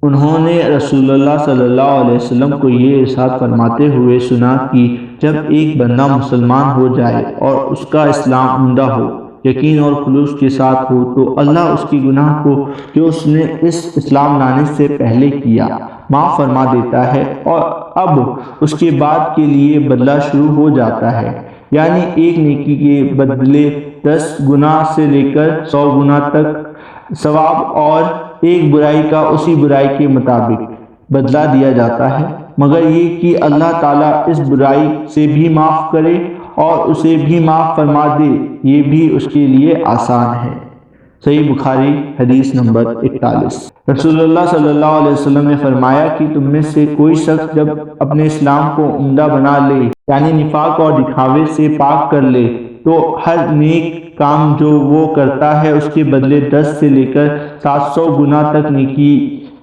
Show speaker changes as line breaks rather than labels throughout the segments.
انہوں نے رسول اللہ صلی اللہ علیہ وسلم کو یہ ارشاد فرماتے ہوئے سنا کہ جب ایک بندہ مسلمان ہو جائے اور اس کا اسلام عمدہ ہو، یقین اور خلوص کے ساتھ ہو، تو اللہ اس کی گناہ کو جو اس نے اس اسلام لانے سے پہلے کیا معاف فرما دیتا ہے، اور اب اس کے بعد کے لیے بدلہ شروع ہو جاتا ہے، یعنی ایک نیکی کے بدلے 10 گنا سے لے کر 100 گنا تک ثواب، اور ایک برائی کا اسی برائی کے مطابق بدلہ دیا جاتا ہے، مگر یہ کہ اللہ تعالیٰ اس برائی سے بھی معاف کرے اور اسے بھی معاف فرما دے، یہ بھی اس کے لیے آسان ہے۔ صحیح بخاری حدیث نمبر 41۔ رسول اللہ صلی اللہ علیہ وسلم نے فرمایا کہ تم میں سے کوئی شخص جب اپنے اسلام کو عمدہ بنا لے، یعنی نفاق اور دکھاوے سے پاک کر لے، تو ہر نیک کام جو وہ کرتا ہے اس کے بدلے 10 سے لے کر 700 گنا تک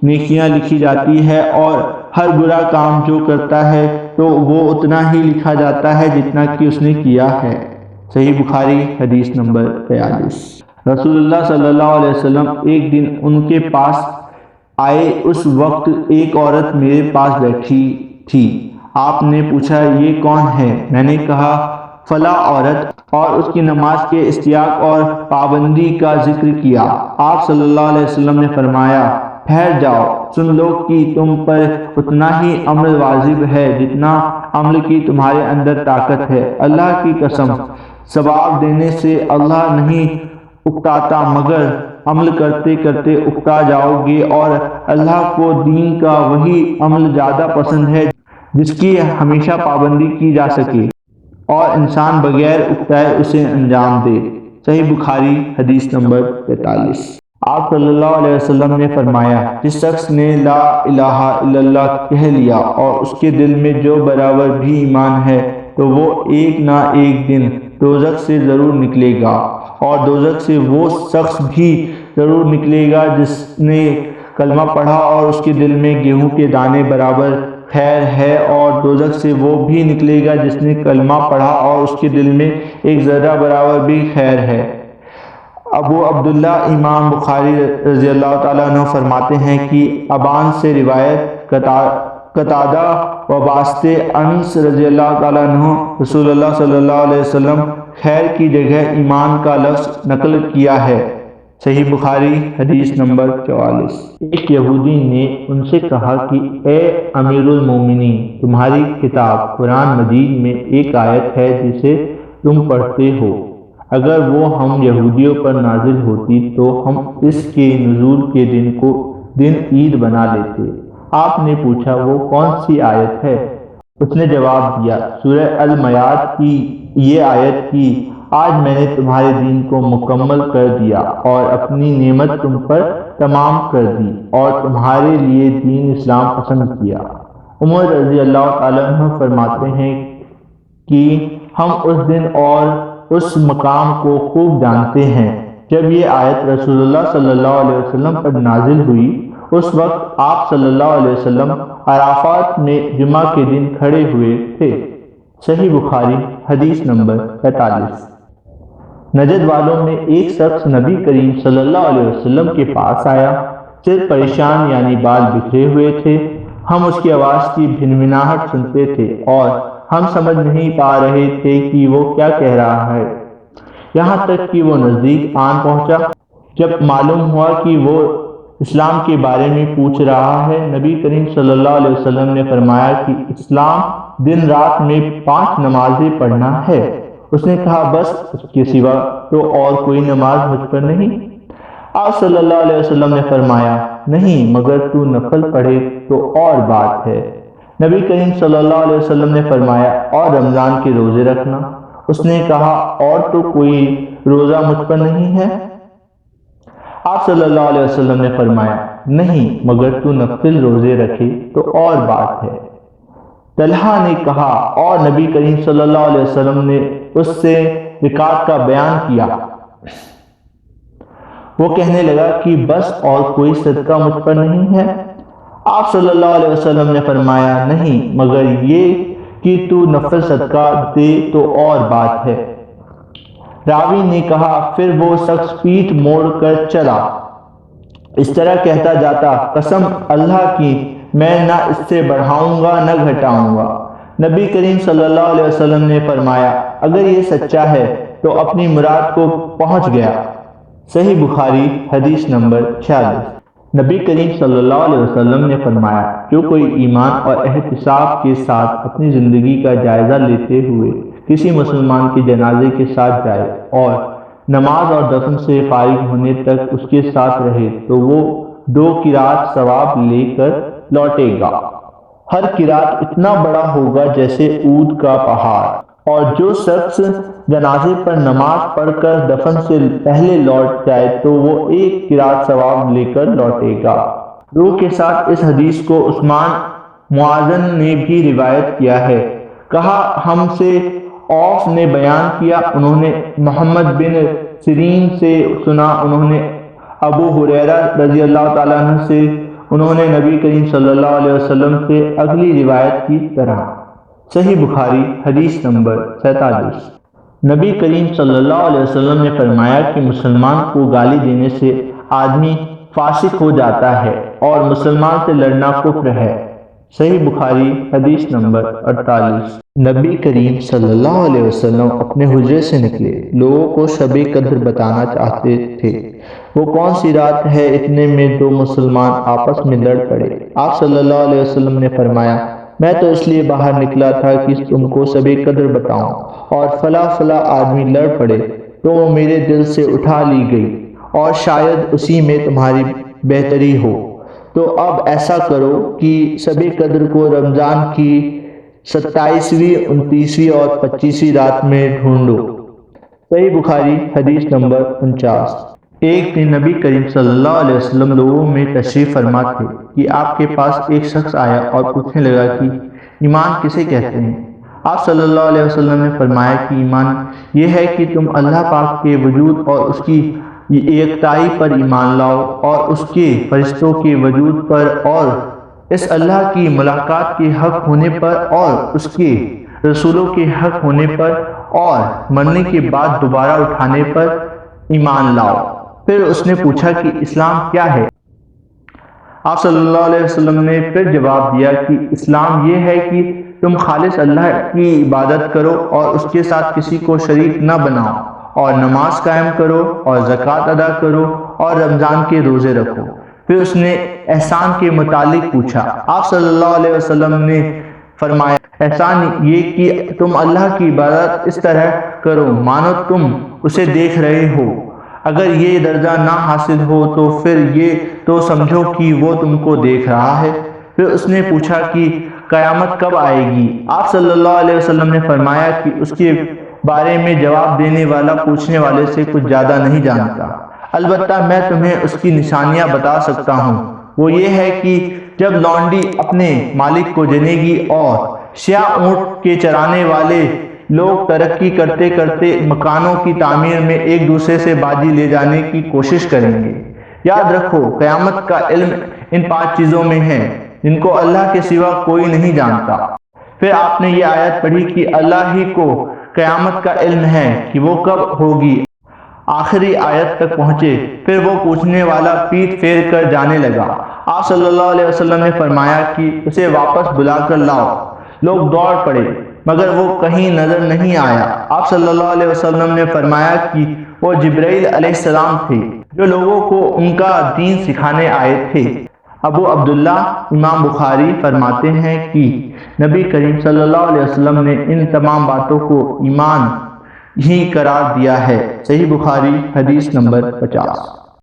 نیکیاں لکھی جاتی ہے، اور ہر برا کام جو کرتا ہے تو وہ اتنا ہی لکھا جاتا ہے جتنا کہ اس نے کیا ہے۔ صحیح بخاری حدیث نمبر 43۔ رسول اللہ صلی اللہ علیہ وسلم ایک دن ان کے پاس آئے، اس وقت ایک عورت میرے پاس بیٹھی تھی۔ آپ نے پوچھا یہ کون ہے؟ میں نے کہا فلاں عورت، اور اس کی نماز کے اشتیاق اور پابندی کا ذکر کیا۔ آپ صلی اللہ علیہ وسلم نے فرمایا ٹھہر جاؤ، سن لو کہ تم پر اتنا ہی عمل واجب ہے جتنا عمل کی تمہارے اندر طاقت ہے۔ اللہ کی قسم، ثواب دینے سے اللہ نہیں اکتاتا، مگر عمل کرتے کرتے اکتا جاؤ گے، اور اللہ کو دین کا وہی عمل زیادہ پسند ہے جس کی ہمیشہ پابندی کی جا سکے اور انسان بغیر اکتائے اسے انجام دے۔ صحیح بخاری حدیث نمبر 45۔ آپ صلی اللہ علیہ وسلم نے فرمایا جس شخص نے لا الہ الا اللہ کہہ لیا اور اس کے دل میں جو برابر بھی ایمان ہے، تو وہ ایک نہ ایک دن دوزخ سے ضرور نکلے گا، اور دوزخ سے وہ شخص بھی ضرور نکلے گا جس نے کلمہ پڑھا اور اس کے دل میں گیہوں کے دانے برابر خیر ہے، اور دوزخ سے وہ بھی نکلے گا جس نے کلمہ پڑھا اور اس کے دل میں ایک ذرہ برابر بھی خیر ہے۔ ابو عبداللہ امام بخاری رضی اللہ تعالیٰ عنہ فرماتے ہیں کہ ابان سے روایت قتادہ وابستہ انس رضی اللہ تعالیٰ عنہ رسول اللہ صلی اللہ علیہ وسلم خیر کی جگہ ایمان کا لفظ نقل کیا ہے۔ صحیح بخاری حدیث نمبر 44۔ ایک یہودی نے ان سے کہا کہ اے امیر المومنین، تمہاری کتاب قرآن مجید میں ایک آیت ہے جسے تم پڑھتے ہو، اگر وہ ہم یہودیوں پر نازل ہوتی تو ہم اس کے نزول کے دن کو دن عید بنا لیتے۔ آپ نے پوچھا وہ کون سی آیت ہے؟ اس نے جواب دیا سورہ المیاد کی یہ آیت کی آج میں نے تمہارے دین کو مکمل کر دیا اور اپنی نعمت تم پر تمام کر دی اور تمہارے لیے دین اسلام پسند کیا۔ عمر رضی اللہ تعالیٰ عنہ فرماتے ہیں کہ ہم اس دن اور اس مقام کو خوب جانتے ہیں جب یہ آیت رسول اللہ صلی اللہ علیہ وسلم پر نازل ہوئی۔ اس وقت آپ صلی اللہ علیہ وسلم عرفات میں جمعہ کے دن کھڑے ہوئے تھے۔ صحیح بخاری حدیث نمبر 45۔ نجد والوں میں ایک شخص نبی کریم صلی اللہ علیہ وسلم کے پاس آیا، صرف پریشان یعنی بال بکھرے ہوئے تھے۔ ہم اس کی آواز کی بھنبھناہٹ سنتے تھے اور ہم سمجھ نہیں پا رہے تھے کہ وہ کیا کہہ رہا ہے، یہاں تک کہ وہ نزدیک آن پہنچا۔ جب معلوم ہوا کہ وہ اسلام کے بارے میں پوچھ رہا ہے، نبی کریم صلی اللہ علیہ وسلم نے فرمایا کہ اسلام دن رات میں 5 نمازیں پڑھنا ہے۔ اس نے کہا بس اس کے سوا تو اور کوئی نماز مجھ پر نہیں؟ آپ صلی اللہ علیہ وسلم نے فرمایا نہیں، مگر تو نفل پڑھے تو اور بات ہے۔ نبی کریم صلی اللہ علیہ وسلم نے فرمایا اور رمضان کے روزے رکھنا؟ اس نے کہا اور تو کوئی روزہ مجھ پر نہیں ہے؟ آپ صلی اللہ علیہ وسلم نے فرمایا نہیں، مگر تو نفل روزے رکھے تو اور بات ہے۔ طلحہ نے کہا اور نبی کریم صلی اللہ علیہ وسلم نے اس سے رکعت کا بیان کیا۔ وہ کہنے لگا کہ بس اور کوئی صدقہ مجھ پر نہیں ہے؟ آپ صلی اللہ علیہ وسلم نے فرمایا نہیں، مگر یہ کہ تو نفل صدقہ دے تو اور بات ہے۔ راوی نے کہا پھر وہ شخص پیٹھ موڑ کر چلا اس طرح کہتا جاتا قسم اللہ کی میں نہ اس سے بڑھاؤں گا نہ گھٹاؤں گا۔ نبی کریم صلی اللہ علیہ وسلم نے فرمایا اگر یہ سچا ہے تو اپنی مراد کو پہنچ گیا۔ صحیح بخاری حدیث نمبر 46۔ نبی کریم صلی اللہ علیہ وسلم نے فرمایا جو کوئی ایمان اور احتساب کے ساتھ اپنی زندگی کا جائزہ لیتے ہوئے کسی مسلمان کے جنازے کے ساتھ جائے اور نماز اور دفن سے فارغ ہونے تک اس کے ساتھ رہے تو وہ 2 قرات ثواب لے کر لوٹے گا۔ ہر قرات اتنا بڑا ہوگا جیسے اود کا پہاڑ، اور جو شخص جنازے پر نماز پڑھ کر دفن سے پہلے لوٹ جائے تو وہ 1 قرات ثواب لے کر لوٹے گا۔ روح کے ساتھ اس حدیث کو عثمان معاذن نے بھی روایت کیا ہے۔ کہا ہم سے اوف نے بیان کیا، انہوں نے محمد بن سیرین سے سنا، انہوں نے ابو ہریرہ رضی اللہ تعالیٰ عنہ سے، انہوں نے نبی کریم صلی اللہ علیہ وسلم سے اگلی روایت کی طرح۔ صحیح بخاری حدیث نمبر 47۔ نبی کریم صلی اللہ علیہ وسلم نے فرمایا کہ مسلمان کو گالی دینے سے آدمی فاسق ہو جاتا ہے اور مسلمان سے لڑنا کفر ہے۔ صحیح بخاری حدیث نمبر 48۔ نبی کریم صلی اللہ علیہ وسلم اپنے حجرے سے نکلے، لوگوں کو شب قدر بتانا چاہتے تھے۔ وہ کون سی رات ہے، اتنے میں 2 مسلمان آپس میں لڑ پڑے۔ آپ صلی اللہ علیہ وسلم نے فرمایا میں تو اس لیے باہر نکلا تھا کہ تم کو شب قدر بتاؤں، اور فلاں فلاں آدمی لڑ پڑے تو وہ میرے دل سے اٹھا لی گئی، اور شاید اسی میں تمہاری بہتری ہو۔ تو اب ایسا کرو کہ شب قدر کو رمضان کی 27ویں، 29ویں اور 25ویں رات میں ڈھونڈو۔ صحیح بخاری حدیث نمبر 49۔ ایک دن نبی کریم صلی اللہ علیہ وسلم لوگوں میں تشریف فرما تھے کہ آپ کے پاس ایک شخص آیا اور پوچھنے لگا کہ ایمان کسے کہتے ہیں؟ آپ صلی اللہ علیہ وسلم نے فرمایا کہ ایمان یہ ہے کہ تم اللہ پاک کے وجود اور اس کی یکتائی پر ایمان لاؤ، اور اس کے فرشتوں کے وجود پر، اور اس اللہ کی ملاقات کے حق ہونے پر، اور اس کے رسولوں کے حق ہونے پر، اور مرنے کے بعد دوبارہ اٹھانے پر ایمان لاؤ۔ پھر اس نے پوچھا کہ اسلام کیا ہے؟ آپ صلی اللہ علیہ وسلم نے پھر جواب دیا کہ اسلام یہ ہے کہ تم خالص اللہ کی عبادت کرو اور اس کے ساتھ کسی کو شریک نہ بناؤ، اور نماز قائم کرو اور زکوٰۃ ادا کرو اور رمضان کے روزے رکھو۔ پھر اس نے احسان کے متعلق پوچھا۔ آپ صلی اللہ علیہ وسلم نے فرمایا احسان یہ کہ تم اللہ کی عبادت اس طرح کرو مانو تم اسے دیکھ رہے ہو، اگر یہ درجہ نہ حاصل ہو تو پھر یہ تو سمجھو کہ وہ تم کو دیکھ رہا ہے۔ پھر اس نے پوچھا کہ قیامت کب آئے گی؟ آپ صلی اللہ علیہ وسلم نے فرمایا کہ اس کے بارے میں جواب دینے والا پوچھنے والے سے کچھ زیادہ نہیں جانتا، البتہ میں تمہیں اس کی نشانیاں بتا سکتا ہوں۔ وہ یہ ہے کہ جب لونڈی اپنے مالک کو جنے گی اور سیاہ اونٹ کے چرانے والے لوگ ترقی کرتے کرتے مکانوں کی تعمیر میں ایک دوسرے سے بازی لے جانے کی کوشش کریں گے۔ یاد رکھو قیامت کا علم ان 5 چیزوں میں ہے جن کو اللہ کے سوا کوئی نہیں جانتا۔ پھر آپ نے یہ آیت پڑھی کہ اللہ ہی کو قیامت کا علم ہے کہ وہ کب ہوگی، آخری آیت تک پہنچے۔ پھر وہ پوچھنے والا پیٹھ پھیر کر جانے لگا۔ آپ صلی اللہ علیہ وسلم نے فرمایا کہ اسے واپس بلا کر لاؤ۔ لوگ دوڑ پڑے مگر وہ کہیں نظر نہیں آیا۔ آپ صلی اللہ علیہ وسلم نے فرمایا کہ وہ جبرائیل علیہ السلام تھے جو لوگوں کو ان کا دین سکھانے آئے تھے۔ ابو عبداللہ امام بخاری فرماتے ہیں کہ نبی کریم صلی اللہ علیہ وسلم نے ان تمام باتوں کو ایمان ہی قرار دیا ہے۔ صحیح بخاری حدیث نمبر 50۔